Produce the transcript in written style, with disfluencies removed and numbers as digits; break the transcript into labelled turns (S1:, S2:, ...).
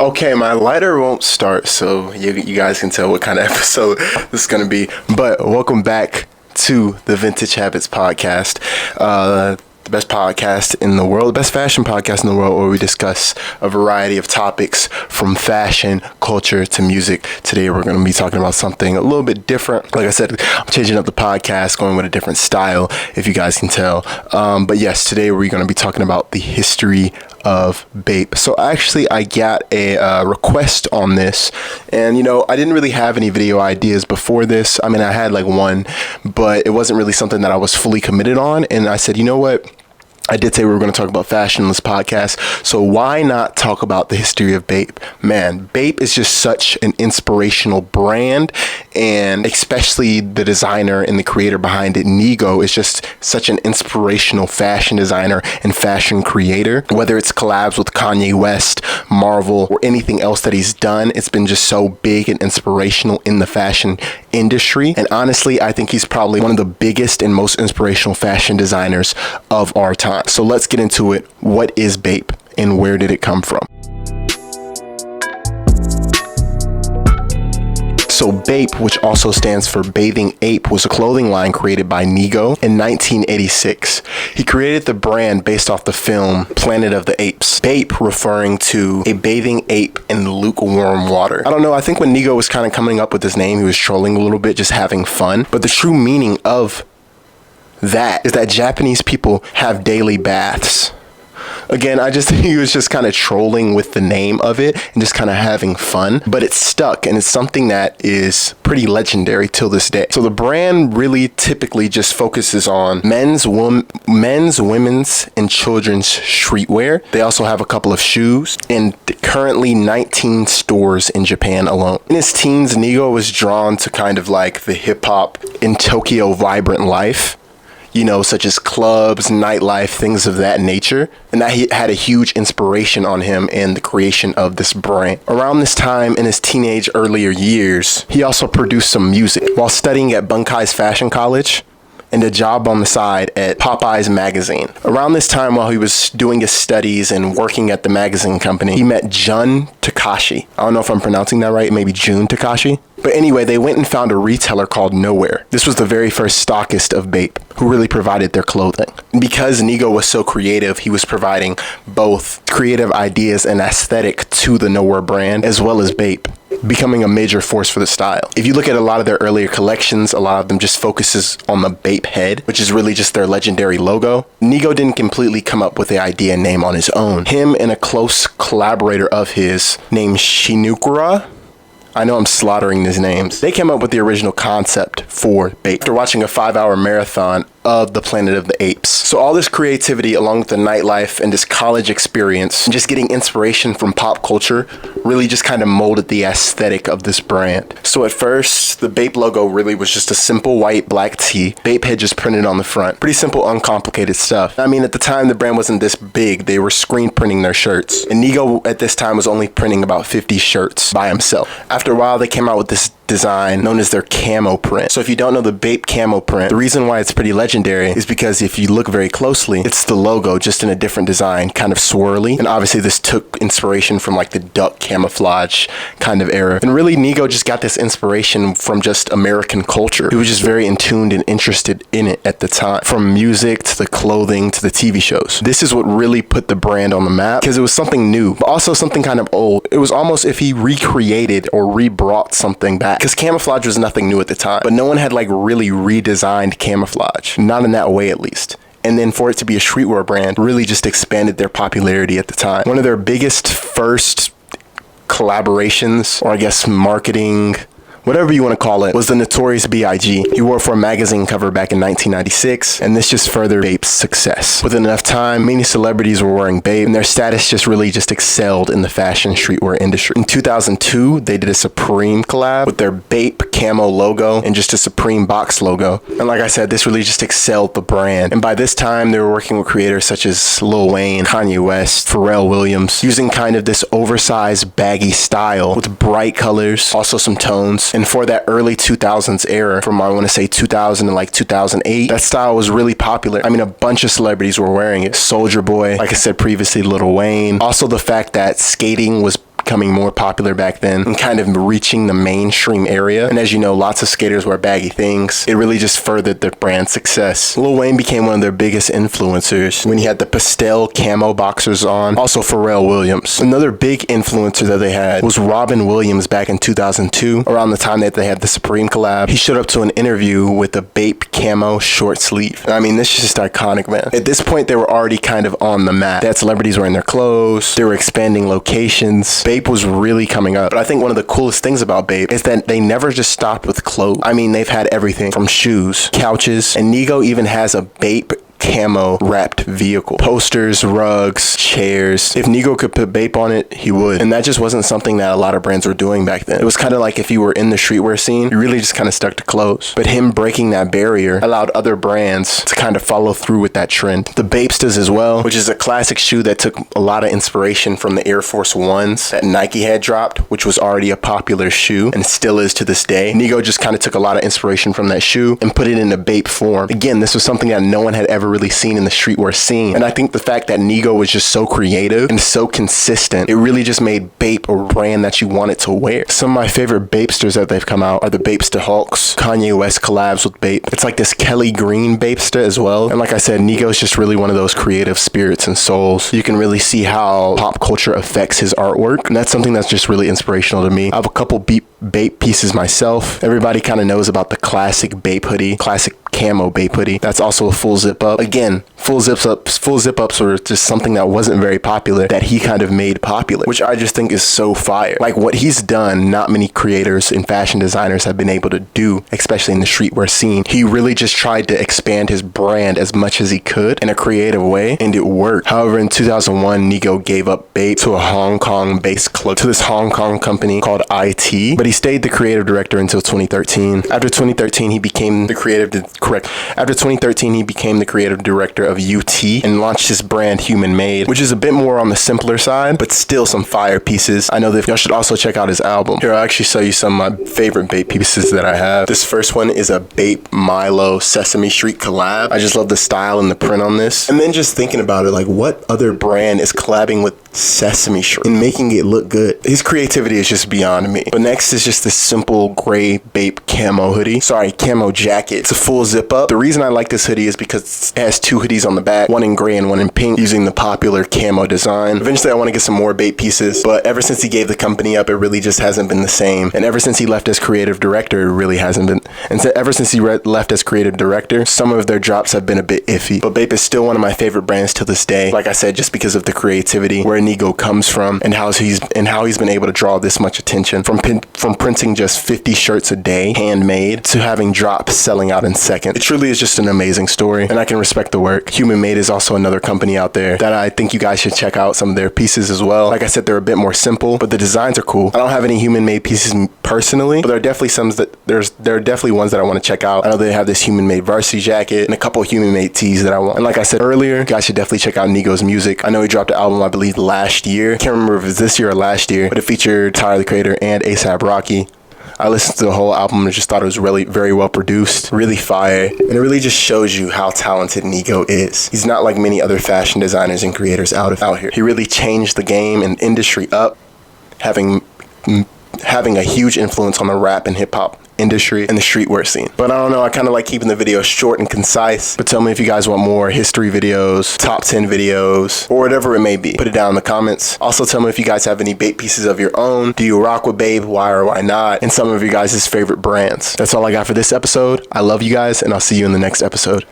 S1: Okay, my lighter won't start, so you guys can tell what kind of episode this is going to be. But welcome back to the Vintage Habits podcast, the best podcast in the world, the best fashion podcast in the world, where we discuss a variety of topics from fashion, culture to music. Today we're going to be talking about something a little bit different. Like I said, I'm changing up the podcast, going with a different style, if you guys can tell. But yes, today we're going to be talking about the history of BAPE. So actually I got a request on this, and I didn't really have any video ideas before this. I mean, I had like one, but it wasn't really something that I was fully committed on, and I said, you know what, I did say we were going to talk about fashion in this podcast, so why not talk about the history of BAPE? Man, BAPE is just such an inspirational brand, and especially the designer and the creator behind it, Nigo, is just such an inspirational fashion designer and fashion creator. Whether it's collabs with Kanye West, Marvel, or anything else that he's done, it's been just so big and inspirational in the fashion industry. And honestly, I think he's probably one of the biggest and most inspirational fashion designers of our time. So let's get into it. What is BAPE and where did it come from? So BAPE, which also stands for Bathing Ape, was a clothing line created by Nigo in 1986. He created the brand based off the film Planet of the Apes. BAPE referring to a bathing ape in lukewarm water. I don't know, I think when Nigo was kind of coming up with his name, he was trolling a little bit, just having fun. But the true meaning of that is that Japanese people have daily baths. Again, I just think he was just kind of trolling with the name of it and just kind of having fun, but it's stuck, and it's something that is pretty legendary till this day. So the brand really typically just focuses on men's, women's, and children's streetwear. They also have a couple of shoes, and currently 19 stores in Japan alone. In his teens, Nigo was drawn to kind of like the hip hop in Tokyo vibrant life, such as clubs, nightlife, things of that nature. And that he had a huge inspiration on him in the creation of this brand. Around this time in his teenage earlier years, he also produced some music while studying at Bunkai's Fashion College and a job on the side at Popeye's magazine. Around this time, while he was doing his studies and working at the magazine company, he met Jun Takashi. I don't know if I'm pronouncing that right, maybe Jun Takashi. But anyway, they went and found a retailer called Nowhere. This was the very first stockist of BAPE, who really provided their clothing. And because Nigo was so creative, he was providing both creative ideas and aesthetic to the Nowhere brand, as well as BAPE, becoming a major force for the style. If you look at a lot of their earlier collections, a lot of them just focuses on the BAPE head, which is really just their legendary logo. Nigo didn't completely come up with the idea and name on his own. Him and a close collaborator of his named Shinukura, I know I'm slaughtering these names, they came up with the original concept for BAPE after watching a 5-hour marathon of the Planet of the Apes. So all this creativity, along with the nightlife and this college experience, and just getting inspiration from pop culture, really just kind of molded the aesthetic of this brand. So at first, the BAPE logo really was just a simple white black tee. BAPE had just printed on the front. Pretty simple, uncomplicated stuff. I mean, at the time, the brand wasn't this big. They were screen printing their shirts. And Nigo at this time was only printing about 50 shirts by himself. After a while, they came out with this design known as their camo print. So if you don't know the BAPE camo print, the reason why it's pretty legendary is because if you look very closely, it's the logo just in a different design, kind of swirly. And obviously this took inspiration from like the duck camouflage kind of era. And really Nigo just got this inspiration from just American culture. He was just very in tuned and interested in it at the time, from music to the clothing to the TV shows. This is what really put the brand on the map, because it was something new, but also something kind of old. It was almost if he recreated or re-brought something back, because camouflage was nothing new at the time, but no one had like really redesigned camouflage, not in that way at least. And then for it to be a streetwear brand really just expanded their popularity at the time. One of their biggest first collaborations, or I guess marketing, whatever you want to call it, was the Notorious B.I.G. He wore it for a magazine cover back in 1996, and this just furthered BAPE's success. Within enough time, many celebrities were wearing BAPE, and their status just really just excelled in the fashion streetwear industry. In 2002, they did a Supreme collab with their BAPE camo logo and just a Supreme box logo. And like I said, this really just excelled the brand. And by this time, they were working with creators such as Lil Wayne, Kanye West, Pharrell Williams, using kind of this oversized, baggy style with bright colors, also some tones. And for that early 2000s era, from I want to say 2000 to like 2008, that style was really popular. I mean, a bunch of celebrities were wearing it. Soulja Boy, like I said previously, Lil Wayne. Also the fact that skating was becoming more popular back then and kind of reaching the mainstream area. And as you know, lots of skaters wear baggy things. It really just furthered their brand success. Lil Wayne became one of their biggest influencers when he had the pastel camo boxers on. Also Pharrell Williams. Another big influencer that they had was Robin Williams back in 2002, around the time that they had the Supreme collab. He showed up to an interview with a BAPE camo short sleeve. I mean, this is just iconic, man. At this point, they were already kind of on the map. They had celebrities wearing their clothes. They were expanding locations. BAPE was really coming up. But I think one of the coolest things about BAPE is that they never just stopped with clothes. I mean, they've had everything from shoes, couches, and Nigo even has a BAPE camo wrapped vehicle. Posters, rugs, chairs. If Nigo could put BAPE on it, he would. And that just wasn't something that a lot of brands were doing back then. It was kind of like if you were in the streetwear scene, you really just kind of stuck to clothes. But him breaking that barrier allowed other brands to kind of follow through with that trend. The BAPEstas as well, which is a classic shoe that took a lot of inspiration from the Air Force Ones that Nike had dropped, which was already a popular shoe and still is to this day. Nigo just kind of took a lot of inspiration from that shoe and put it in a BAPE form. Again, this was something that no one had ever really seen in the streetwear scene. And I think the fact that Nigo was just so creative and so consistent, it really just made BAPE a brand that you wanted to wear. Some of my favorite BAPEsters that they've come out are the BAPEsta Hulks. Kanye West collabs with BAPE. It's like this Kelly Green BAPEsta as well. And like I said, Nigo is just really one of those creative spirits and souls. You can really see how pop culture affects his artwork. And that's something that's just really inspirational to me. I have a couple BAPE pieces myself. Everybody kind of knows about the classic BAPE hoodie, classic camo BAPE hoodie. That's also a full zip up. Again, full zip ups were just something that wasn't very popular that he kind of made popular, which I just think is so fire. Like what he's done, not many creators and fashion designers have been able to do, especially in the streetwear scene. He really just tried to expand his brand as much as he could in a creative way, and it worked. However, in 2001, Nigo gave up BAPE to a Hong Kong-based club, to this Hong Kong company called IT, but he stayed the creative director until 2013. After 2013, he became the creative director of UT and launched his brand Human Made, which is a bit more on the simpler side, but still some fire pieces. I know that y'all should also check out his album. Here, I'll actually show you some of my favorite BAPE pieces that I have. This first one is a BAPE Milo Sesame Street collab. I just love the style and the print on this. And then just thinking about it, like what other brand is collabing with Sesame Street and making it look good? His creativity is just beyond me. But next is just this simple gray BAPE camo hoodie. Sorry, camo jacket. It's a full zip up. The reason I like this hoodie is because it has two hoodies on the back, one in gray and one in pink, using the popular camo design. Eventually I want to get some more BAPE pieces, but ever since he gave the company up, it really just hasn't been the same. And ever since he left as creative director, it really hasn't been. And ever since he left as creative director, some of their drops have been a bit iffy. But BAPE is still one of my favorite brands to this day. Like I said, just because of the creativity, where Nigo comes from, and how he's been able to draw this much attention from printing just 50 shirts a day, handmade, to having drops selling out in seconds. It truly is just an amazing story, and I can respect the work. Human Made is also another company out there that I think you guys should check out some of their pieces as well. Like I said, they're a bit more simple, but the designs are cool. I don't have any Human Made pieces personally, but there are definitely ones that I want to check out. I know they have this Human Made varsity jacket and a couple of Human Made tees that I want. And like I said earlier, you guys should definitely check out Nigo's music. I know he dropped an album, I believe, last year. Can't remember if it was this year or last year, but it featured Tyler the Creator and A$AP Rocky. I listened to the whole album and just thought it was really very well produced, really fire, and it really just shows you how talented Nigo is. He's not like many other fashion designers and creators out here. He really changed the game and industry up, having a huge influence on the rap and hip hop industry and the streetwear scene. But I don't know, I kind of like keeping the videos short and concise. But tell me if you guys want more history videos, top 10 videos, or whatever it may be. Put it down in the comments. Also tell me if you guys have any BAPE pieces of your own. Do you rock with BAPE? Why or why not? And some of you guys' favorite brands. That's all I got for this episode. I love you guys, and I'll see you in the next episode.